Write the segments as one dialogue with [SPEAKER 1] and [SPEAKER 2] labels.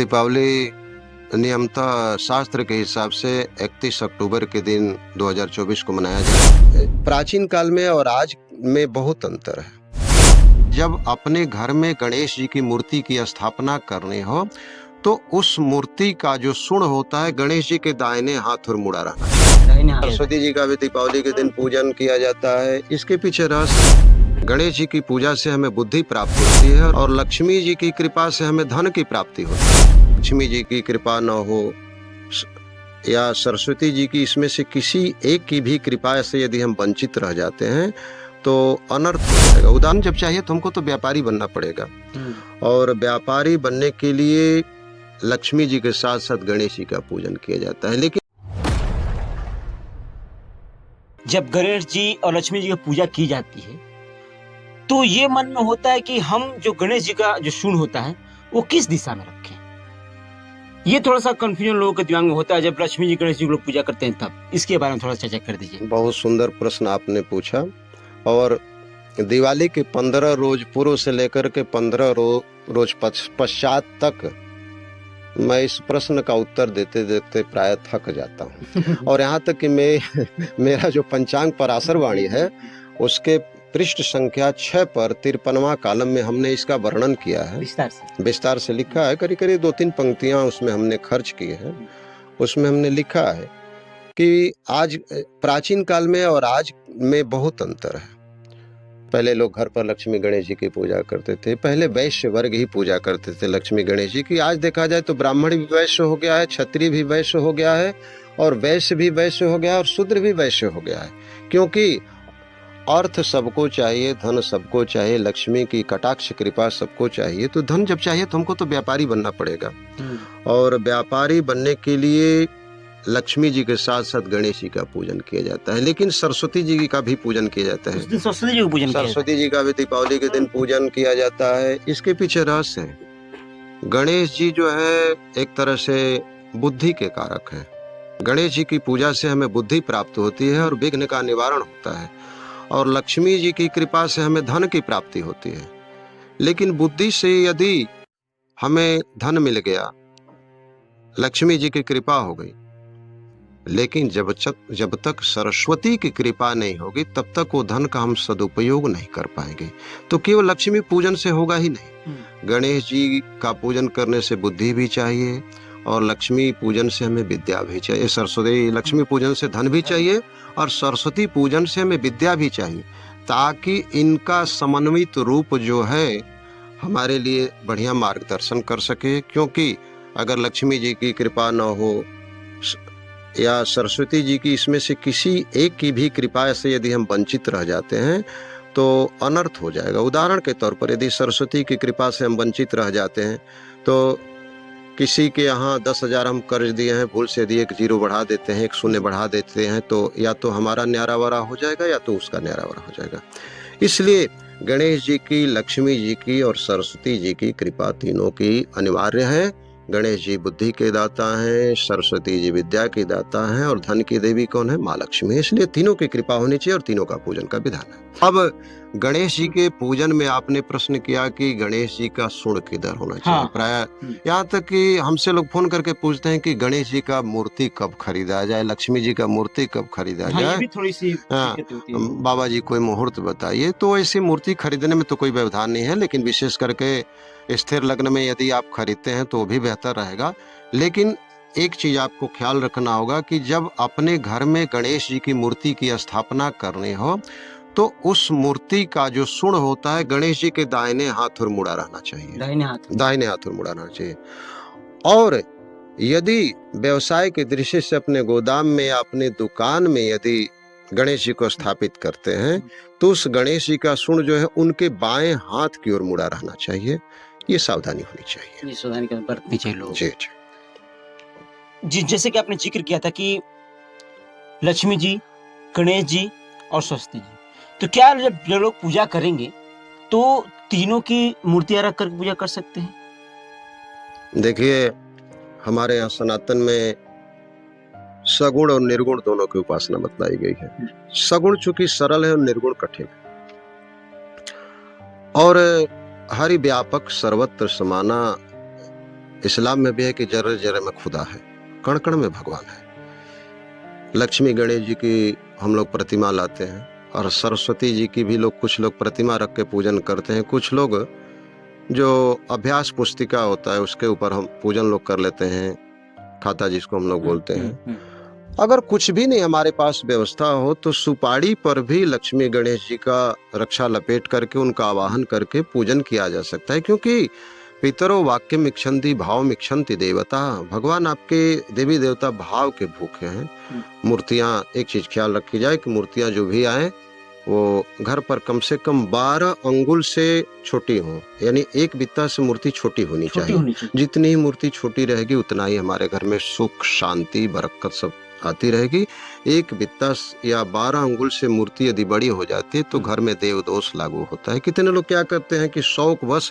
[SPEAKER 1] दीपावली नियमतः शास्त्र के हिसाब से 31 अक्टूबर के दिन 2024 को मनाया जाता है। प्राचीन काल में और आज में बहुत अंतर है। जब अपने घर में गणेश जी की मूर्ति की स्थापना करनी हो तो उस मूर्ति का जो सुण होता है गणेश जी के दाहिने हाथ और मुड़ा रहना चाहिए। सरस्वती जी का भी दीपावली के दिन पूजन किया जाता है। इसके पीछे रहस्य, गणेश जी की पूजा से हमें बुद्धि प्राप्त होती है और लक्ष्मी जी की कृपा से हमें धन की प्राप्ति होती है। लक्ष्मी जी की कृपा न हो या सरस्वती जी की, इसमें से किसी एक की भी कृपा से यदि हम वंचित रह जाते हैं तो अनर्थ हो जाएगा। उदाहरण जब चाहिए तो हमको तो व्यापारी बनना पड़ेगा और व्यापारी बनने के लिए लक्ष्मी जी के साथ साथ गणेश जी का पूजन किया जाता है। लेकिन
[SPEAKER 2] जब गणेश जी और लक्ष्मी जी की पूजा की जाती है तो ये मन में होता है कि हम जो गणेश जी का जो शूल होता है वो किस दिशा में रखें। ये थोड़ा सा कंफ्यूजन लोगों के दिमाग में होता है जब लक्ष्मी जी गणेश जी को लोग पूजा करते हैं तब। इसके बारे में थोड़ा चर्चा कर दीजिए।
[SPEAKER 1] बहुत सुंदर प्रश्न आपने पूछा। और दिवाली के 15 रोज पूर्व से लेकर के 15 रोज पश्चात तक मैं इस प्रश्न का उत्तर देते देते प्राय थक जाता हूँ। और यहाँ तक कि मेरा जो पंचांग पराशर वाणी है उसके पृष्ठ संख्या 6 पर 53वां कॉलम में हमने इसका वर्णन किया है। विस्तार से लिखा है। करीब करीब 2-3 पंक्तियां उसमें हमने खर्च की है। उसमें हमने लिखा है कि आज प्राचीन काल में और आज में बहुत अंतर है। पहले लोग घर पर लक्ष्मी गणेश जी की पूजा करते थे। पहले वैश्य वर्ग ही पूजा करते थे लक्ष्मी गणेश जी की। आज देखा जाए तो ब्राह्मण भी वैश्य हो गया है, क्षत्रिय भी वैश्य हो गया है और वैश्य भी वैश्य हो गया है और शूद्र भी वैश्य हो गया है। क्योंकि अर्थ सबको चाहिए, धन सबको चाहिए, लक्ष्मी की कटाक्ष कृपा सबको चाहिए। तो धन जब चाहिए तो हमको तो व्यापारी बनना पड़ेगा और व्यापारी बनने के लिए लक्ष्मी जी के साथ साथ गणेश जी का पूजन किया जाता है। लेकिन सरस्वती जी का भी पूजन किया जाता है। सरस्वती जी का भी दीपावली के दिन पूजन किया जाता है। इसके पीछे रहस्य है। गणेश जी जो है एक तरह से बुद्धि के कारक है। गणेश जी की पूजा से हमें बुद्धि प्राप्त होती है और विघ्न का निवारण होता है और लक्ष्मी जी की कृपा से हमें धन की प्राप्ति होती है। लेकिन बुद्धि से यदि हमें धन मिल गया, लक्ष्मी जी की कृपा हो गई, लेकिन जब तक सरस्वती की कृपा नहीं होगी तब तक वो धन का हम सदुपयोग नहीं कर पाएंगे। तो केवल लक्ष्मी पूजन से होगा ही नहीं। गणेश जी का पूजन करने से बुद्धि भी चाहिए और लक्ष्मी पूजन से हमें विद्या भी चाहिए। सरस्वती लक्ष्मी पूजन से धन भी चाहिए और सरस्वती पूजन से हमें विद्या भी चाहिए, ताकि इनका समन्वित रूप जो है हमारे लिए बढ़िया मार्गदर्शन कर सके। क्योंकि अगर लक्ष्मी जी की कृपा न हो या सरस्वती जी की, इसमें से किसी एक की भी कृपा से यदि हम वंचित रह जाते हैं तो अनर्थ हो जाएगा। उदाहरण के तौर पर यदि सरस्वती की कृपा से हम वंचित रह जाते हैं तो किसी के यहाँ 10,000 हम कर्ज दिए हैं, भूल से यदि 1 0 बढ़ा देते हैं, 1 0 बढ़ा देते हैं तो या तो हमारा न्यारावरा हो जाएगा या तो उसका न्यारावरा हो जाएगा। इसलिए गणेश जी की, लक्ष्मी जी की और सरस्वती जी की कृपा तीनों की अनिवार्य है। गणेश जी बुद्धि के दाता हैं, सरस्वती जी विद्या के दाता हैं और धन की देवी कौन है? माँ लक्ष्मी। इसलिए तीनों की कृपा होनी चाहिए और तीनों का पूजन का विधान है। अब गणेश जी के पूजन में आपने प्रश्न किया कि गणेश जी का सुण किधर होना चाहिए।
[SPEAKER 2] हाँ।
[SPEAKER 1] प्राय यहाँ तक कि हमसे लोग फोन करके पूछते हैं कि गणेश जी का मूर्ति कब खरीदा जाए, लक्ष्मी जी का मूर्ति कब खरीदा जाए।
[SPEAKER 2] ये भी थोड़ी सी
[SPEAKER 1] बाबा जी कोई मुहूर्त बताइए। तो ऐसी मूर्ति खरीदने में तो कोई व्यवधान नहीं है, लेकिन विशेष करके स्थिर लग्न में यदि आप खरीदते हैं तो भी बेहतर रहेगा। लेकिन एक चीज आपको ख्याल रखना होगा कि जब अपने घर में गणेश जी की मूर्ति की स्थापना करनी हो तो उस मूर्ति का जो सुण होता है गणेश जी के दाहिने हाथ और मुड़ा रहना चाहिए। दाहिने हाथ और मुड़ा रहना चाहिए। और यदि व्यवसाय की दृष्टि से अपने गोदाम में या अपने दुकान में यदि गणेश जी को स्थापित करते हैं तो उस गणेश जी का सुण जो है उनके बाएं हाथ की ओर मुड़ा रहना चाहिए। ये सावधानी होनी चाहिए।
[SPEAKER 2] ये सावधानी बरतनी चाहिए लोग।
[SPEAKER 1] जी,
[SPEAKER 2] जैसे कि आपने जिक्र किया था कि लक्ष्मी जी, गणेश जी और सरस्वती जी, तो क्या जब लोग पूजा करेंगे तो तीनों की मूर्तियां रख कर पूजा कर सकते हैं?
[SPEAKER 1] देखिए, हमारे यहाँ सनातन में सगुण और निर्गुण दोनों की उपासना बतलाई गई है। सगुण चूंकि सरल है और निर्गुण कठिन है और हरि व्यापक सर्वत्र समाना इस्लाम में भी है कि जर्रे जर्रे में खुदा है, कण कण में भगवान है। लक्ष्मी गणेश जी की हम लोग प्रतिमा लाते हैं, और सरस्वती जी की भी लोग, कुछ लोग प्रतिमा रख के पूजन करते हैं। कुछ लोग जो अभ्यास पुस्तिका होता है उसके ऊपर हम पूजन लोग कर लेते हैं, खाता जिसको हम लोग बोलते हैं। अगर कुछ भी नहीं हमारे पास व्यवस्था हो तो सुपारी पर भी लक्ष्मी गणेश जी का रक्षा लपेट करके उनका आवाहन करके पूजन किया जा सकता है, क्योंकि पितरो वाक्यम इक्षन्ति भाव इक्षन्ति देवता। भगवान आपके देवी देवता भाव के भूखे हैं। मूर्तियां, एक चीज ख्याल रखी जाए कि मूर्तियां जो भी आए वो घर पर कम से कम 12 अंगुल से छोटी हो, यानी एक बित्ता से मूर्ति छोटी होनी चाहिए। जितनी ही मूर्ति छोटी रहेगी उतना ही हमारे घर में सुख, शांति, बरकत सब आती रहेगी। एक बित्ता या 12 अंगुल से मूर्ति यदि बड़ी हो जाती है तो घर में देव दोष लागू होता है। कितने लोग क्या करते हैं कि शौक वश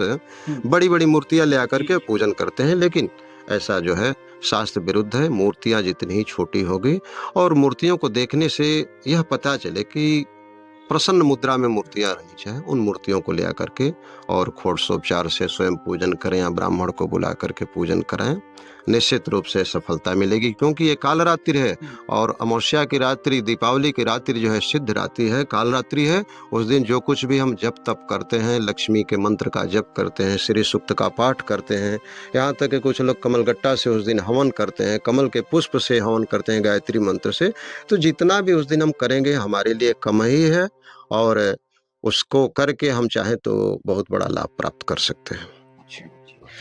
[SPEAKER 1] बड़ी बड़ी मूर्तियां ले आकर के पूजन करते हैं, लेकिन ऐसा जो है शास्त्र विरुद्ध है। मूर्तियां जितनी ही छोटी होगी, और मूर्तियों को देखने से यह पता चले कि प्रसन्न मुद्रा में मूर्तियां रहनी चाहिए, उन मूर्तियों को ले आकर के और षोडशोपचार से स्वयं पूजन करें या ब्राह्मण को बुला करके पूजन कराएं, निश्चित रूप से सफलता मिलेगी। क्योंकि ये काल रात्रि है, और अमावस्या की रात्रि, दीपावली की रात्रि जो है सिद्ध रात्रि है, काल रात्रि है। उस दिन जो कुछ भी हम जप तप करते हैं, लक्ष्मी के मंत्र का जप करते हैं, श्री सूक्त का पाठ करते हैं, यहाँ तक कि कुछ लोग कमलगट्टा से उस दिन हवन करते हैं, कमल के पुष्प से हवन करते हैं, गायत्री मंत्र से। तो जितना भी उस दिन हम करेंगे हमारे लिए कम ही है, और उसको करके हम चाहें तो बहुत बड़ा लाभ प्राप्त कर सकते हैं।